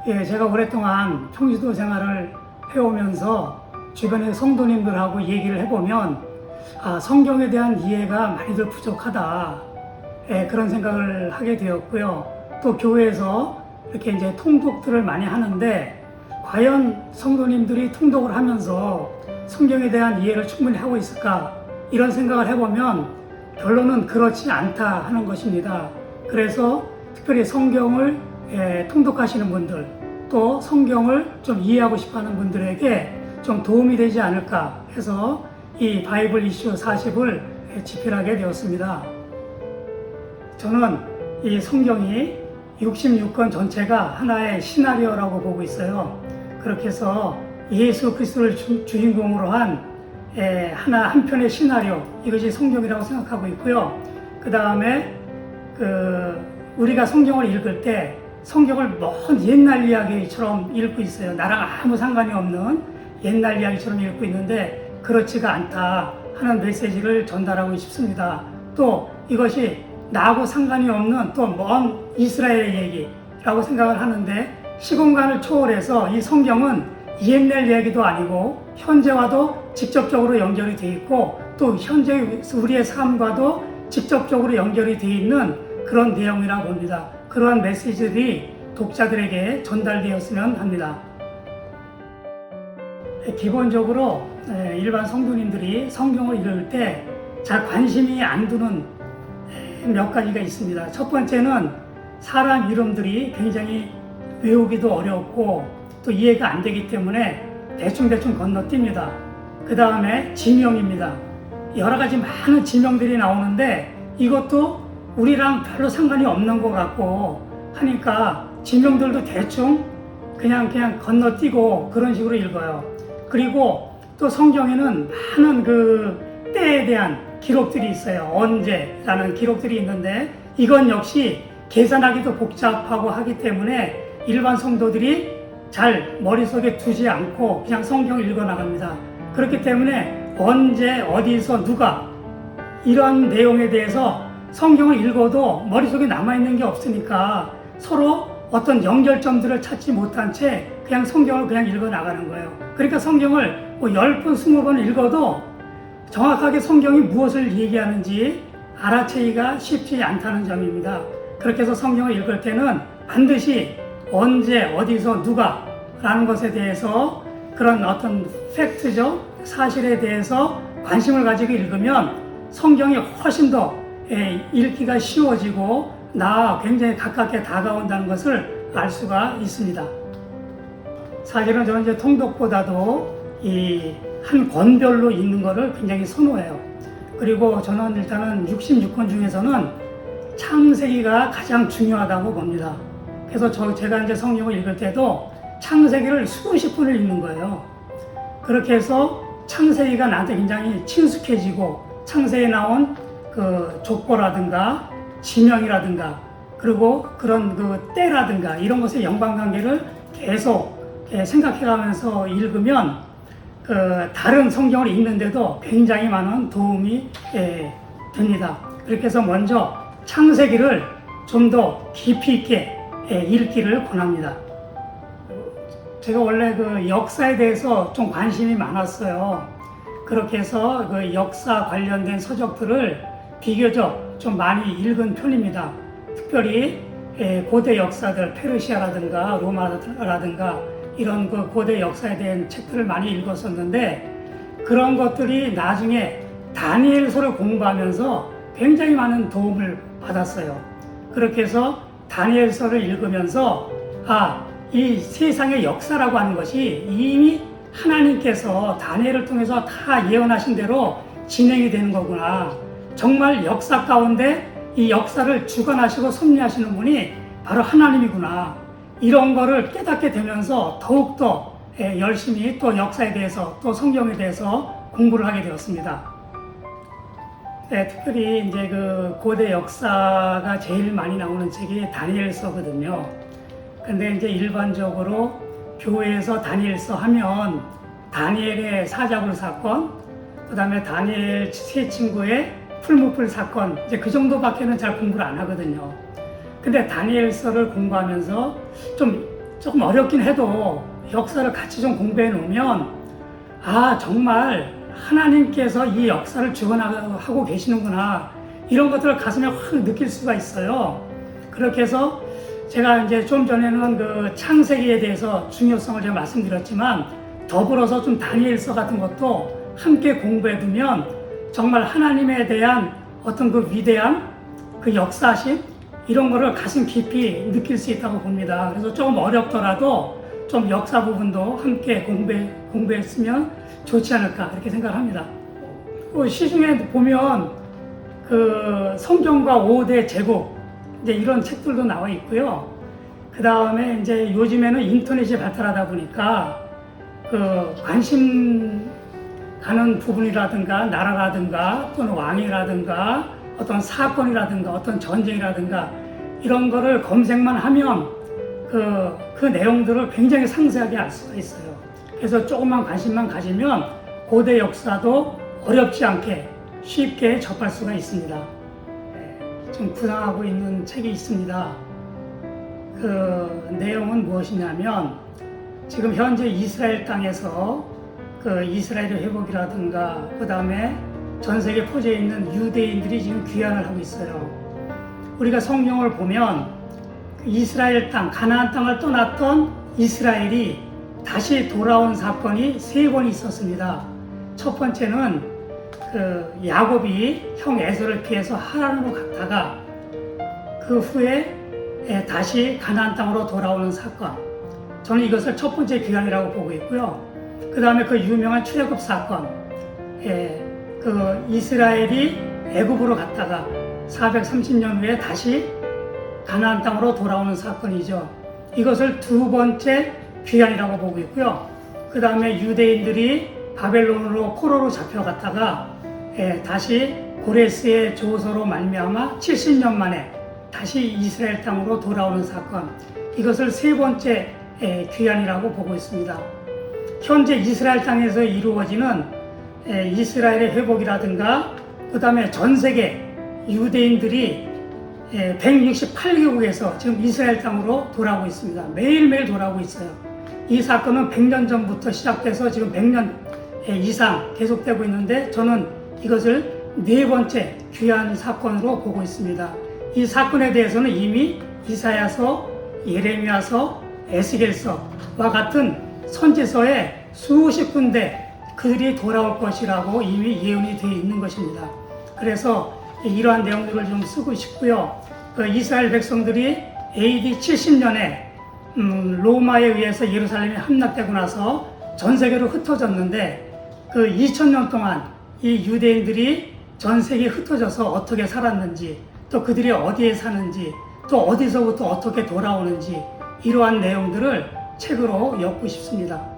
예, 제가 오랫동안 평지도 생활을 해오면서 주변의 성도님들하고 얘기를 해보면 성경에 대한 이해가 많이들 부족하다. 예, 그런 생각을 하게 되었고요. 또 교회에서 이렇게 이제 통독들을 많이 하는데 과연 성도님들이 통독을 하면서 성경에 대한 이해를 충분히 하고 있을까? 이런 생각을 해보면 결론은 그렇지 않다 하는 것입니다. 그래서 특별히 성경을 통독하시는 분들, 또 성경을 좀 이해하고 싶어하는 분들에게 좀 도움이 되지 않을까 해서 이 바이블 이슈 40을 집필하게 되었습니다. 저는 이 성경이 66권 전체가 하나의 시나리오라고 보고 있어요. 그렇게 해서 예수 그리스도를 주인공으로 한 한 편의 시나리오, 이것이 성경이라고 생각하고 있고요. 그 다음에 우리가 성경을 읽을 때 성경을 먼 옛날 이야기처럼 읽고 있어요. 나랑 아무 상관이 없는 옛날 이야기처럼 읽고 있는데 그렇지가 않다 하는 메시지를 전달하고 싶습니다. 또 이것이 나하고 상관이 없는 또 먼 이스라엘의 얘기라고 생각을 하는데 시공간을 초월해서 이 성경은 옛날 이야기도 아니고 현재와도 직접적으로 연결이 되어 있고 또 현재 우리의 삶과도 직접적으로 연결이 되어 있는 그런 내용이라고 봅니다. 그러한 메시지들이 독자들에게 전달되었으면 합니다. 기본적으로 일반 성도님들이 성경을 읽을 때 잘 관심이 안 두는 몇 가지가 있습니다. 첫 번째는 사람 이름들이 굉장히 외우기도 어렵고 또 이해가 안 되기 때문에 대충 건너뜁니다. 그 다음에 지명입니다. 여러 가지 많은 지명들이 나오는데 이것도 우리랑 별로 상관이 없는 것 같고 하니까 지명들도 대충 그냥 건너뛰고 그런 식으로 읽어요. 그리고 또 성경에는 많은 때에 대한 기록들이 있어요. 언제라는 기록들이 있는데 이건 역시 계산하기도 복잡하고 하기 때문에 일반 성도들이 잘 머릿속에 두지 않고 그냥 성경을 읽어 나갑니다. 그렇기 때문에 언제, 어디서, 누가 이런 내용에 대해서 성경을 읽어도 머릿속에 남아있는 게 없으니까 서로 어떤 연결점들을 찾지 못한 채 그냥 성경을 그냥 읽어 나가는 거예요. 그러니까 성경을 10번, 20번 읽어도 정확하게 성경이 무엇을 얘기하는지 알아채기가 쉽지 않다는 점입니다. 그렇게 해서 성경을 읽을 때는 반드시 언제, 어디서, 누가 라는 것에 대해서 그런 어떤 팩트죠, 사실에 대해서 관심을 가지고 읽으면 성경이 훨씬 더 읽기가 쉬워지고 나와 굉장히 가깝게 다가온다는 것을 알 수가 있습니다. 사실은 저는 이제 통독보다도 이 한 권별로 읽는 것을 굉장히 선호해요. 그리고 저는 일단은 66권 중에서는 창세기가 가장 중요하다고 봅니다. 그래서 제가 이제 성경을 읽을 때도 창세기를 수십 분을 읽는 거예요. 그렇게 해서 창세기가 나한테 굉장히 친숙해지고 창세기에 나온 족보라든가 지명이라든가 그리고 그런 때라든가 이런 것의 연관관계를 계속 생각해가면서 읽으면 다른 성경을 읽는데도 굉장히 많은 도움이 됩니다. 그렇게 해서 먼저 창세기를 좀 더 깊이 있게 읽기를 권합니다. 제가 원래 역사에 대해서 좀 관심이 많았어요. 그렇게 해서 역사 관련된 서적들을 비교적 좀 많이 읽은 편입니다. 특별히 고대 역사들, 페르시아라든가 로마라든가 이런 고대 역사에 대한 책들을 많이 읽었었는데 그런 것들이 나중에 다니엘서를 공부하면서 굉장히 많은 도움을 받았어요. 그렇게 해서 다니엘서를 읽으면서 이 세상의 역사라고 하는 것이 이미 하나님께서 다니엘을 통해서 다 예언하신 대로 진행이 되는 거구나. 정말 역사 가운데 이 역사를 주관하시고 섭리하시는 분이 바로 하나님이구나. 이런 거를 깨닫게 되면서 더욱더 열심히 또 역사에 대해서 또 성경에 대해서 공부를 하게 되었습니다. 특별히 이제 고대 역사가 제일 많이 나오는 책이 다니엘서거든요. 근데 이제 일반적으로 교회에서 다니엘서 하면 다니엘의 사자굴 사건, 그 다음에 다니엘 세 친구의 풀무불 사건, 이제 그 정도밖에는 잘 공부를 안 하거든요. 근데 다니엘서를 공부하면서 좀 조금 어렵긴 해도 역사를 같이 좀 공부해 놓으면 정말 하나님께서 이 역사를 주관하고 계시는구나, 이런 것들을 가슴에 확 느낄 수가 있어요. 그렇게 해서 제가 이제 좀 전에는 그 창세기에 대해서 중요성을 제가 말씀드렸지만, 더불어서 좀 다니엘서 같은 것도 함께 공부해 두면 정말 하나님에 대한 어떤 그 위대한 그 역사심, 이런 거를 가슴 깊이 느낄 수 있다고 봅니다. 그래서 조금 어렵더라도 좀 역사 부분도 함께 공부했으면 좋지 않을까, 이렇게 생각합니다. 시중에 보면 그 성경과 5대 제국, 이제 이런 책들도 나와 있고요. 그 다음에 이제 요즘에는 인터넷이 발달하다 보니까 그 관심 가는 부분이라든가 나라라든가 또는 왕이라든가 어떤 사건이라든가 어떤 전쟁이라든가 이런 거를 검색만 하면 그 내용들을 굉장히 상세하게 알 수가 있어요. 그래서 조금만 관심만 가지면 고대 역사도 어렵지 않게 쉽게 접할 수가 있습니다. 지금 구상하고 있는 책이 있습니다. 그 내용은 무엇이냐면, 지금 현재 이스라엘 땅에서 그 이스라엘의 회복이라든가 그 다음에 전 세계 퍼져 있는 유대인들이 지금 귀환을 하고 있어요. 우리가 성경을 보면 이스라엘 땅, 가나안 땅을 떠났던 이스라엘이 다시 돌아온 사건이 3번 있었습니다. 첫 번째는 그 야곱이 형 에서를 피해서 하란으로 갔다가 그 후에 다시 가나안 땅으로 돌아오는 사건, 저는 이것을 첫 번째 귀환이라고 보고 있고요. 그 다음에 그 유명한 출애굽 사건, 그 이스라엘이 애굽으로 갔다가 430년 후에 다시 가나안 땅으로 돌아오는 사건이죠. 이것을 두 번째 귀환이라고 보고 있고요. 그 다음에 유대인들이 바벨론으로 포로로 잡혀갔다가 다시 고레스의 조서로 말미암아 70년 만에 다시 이스라엘 땅으로 돌아오는 사건, 이것을 세 번째 귀환이라고 보고 있습니다. 현재 이스라엘 땅에서 이루어지는 이스라엘의 회복이라든가 그 다음에 전 세계 유대인들이 168개국에서 지금 이스라엘 땅으로 돌아오고 있습니다. 매일매일 돌아오고 있어요. 이 사건은 100년 전부터 시작돼서 지금 100년 이상 계속되고 있는데, 저는 이것을 네 번째 귀환 사건으로 보고 있습니다. 이 사건에 대해서는 이미 이사야서, 예레미야서, 에스겔서와 같은 선지서에 수십 군데 그들이 돌아올 것이라고 이미 예언이 되어 있는 것입니다. 그래서 이러한 내용들을 좀 쓰고 싶고요. 그 이스라엘 백성들이 AD 70년에 로마에 의해서 예루살렘이 함락되고 나서 전 세계로 흩어졌는데, 그 2000년 동안 이 유대인들이 전 세계에 흩어져서 어떻게 살았는지, 또 그들이 어디에 사는지, 또 어디서부터 어떻게 돌아오는지, 이러한 내용들을 책으로 엮고 싶습니다.